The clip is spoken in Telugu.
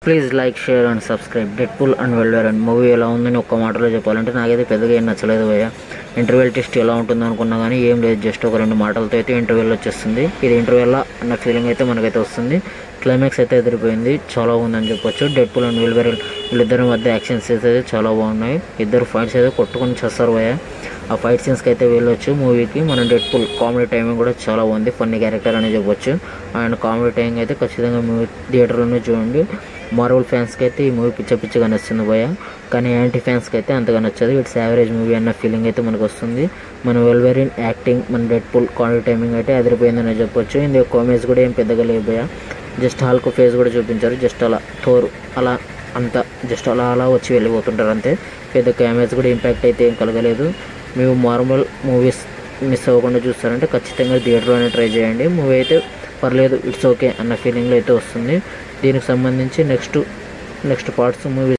Please like, share and subscribe. Deadpool and wolverine movie ఎలా ఉందని ఒక్క మాటలో చెప్పాలంటే నాకైతే పెద్దగా ఏం నచ్చలేదు భయ్య. ఇంటర్వెల్ టెస్ట్ ఎలా ఉంటుంది అనుకున్నా కానీ ఏం లేదు, జస్ట్ ఒక 2 మాటలతో అయితే ఇంటర్వెల్ వచ్చేస్తుంది. ఇది ఇంటర్వెల్లా అన్న ఫీలింగ్ అయితే మనకైతే వస్తుంది. క్లైమాక్స్ అయితే ఎదిరిపోయింది, చాలా బాగుందని చెప్పొచ్చు. డెడ్పూల్ అండ్ వోల్వరిన్ వీళ్ళిద్దరి మధ్య యాక్షన్ సీన్స్ అయితే చాలా బాగున్నాయి. ఇద్దరు ఫైట్స్ అయితే కొట్టుకొని చేస్తారు భయ్య. ఆ ఫైట్ సీన్స్కి అయితే వెళ్ళొచ్చు మూవీకి. మన డెడ్పూల్ కామెడీ టైమింగ్ కూడా చాలా బాగుంది, ఫన్నీ క్యారెక్టర్ అని చెప్పొచ్చు. అండ్ కామెడీ టైమింగ్ అయితే ఖచ్చితంగా మూవీ థియేటర్లోనే చూడండి. మార్వెల్ ఫ్యాన్స్కి అయితే ఈ మూవీ పిచ్చగా నచ్చింది భయ్య, కానీ యాంటీ ఫ్యాన్స్కి అయితే అంతగా నచ్చదు. ఇట్స్ యావరేజ్ మూవీ అన్న ఫీలింగ్ అయితే మనకు వస్తుంది. మన వోల్వరిన్ యాక్టింగ్, మన డెడ్పూల్ కామెడీ టైమింగ్ అయితే అదిరిపోయిందని చెప్పొచ్చు. ఇందులో కామెడీస్ కూడా ఏం పెద్దగా లేవు భయ్య. జస్ట్ హాల్కు ఫేస్ కూడా చూపించారు, జస్ట్ అలా థోర్ అలా అంతా జస్ట్ అలా వచ్చి వెళ్ళిపోతుంటారు అంతే. పెద్ద కెమెరాస్ కూడా ఇంపాక్ట్ అయితే ఏం కలగలేదు. మేము మార్వెల్ మూవీస్ మిస్ అవ్వకుండా చూస్తారంటే ఖచ్చితంగా థియేటర్లోనే ట్రై చేయండి. మూవీ అయితే పర్లేదు, ఇట్స్ ఓకే అన్న ఫీలింగ్లో అయితే వస్తుంది. దీనికి సంబంధించి నెక్స్ట్ పార్ట్స్ మూవీ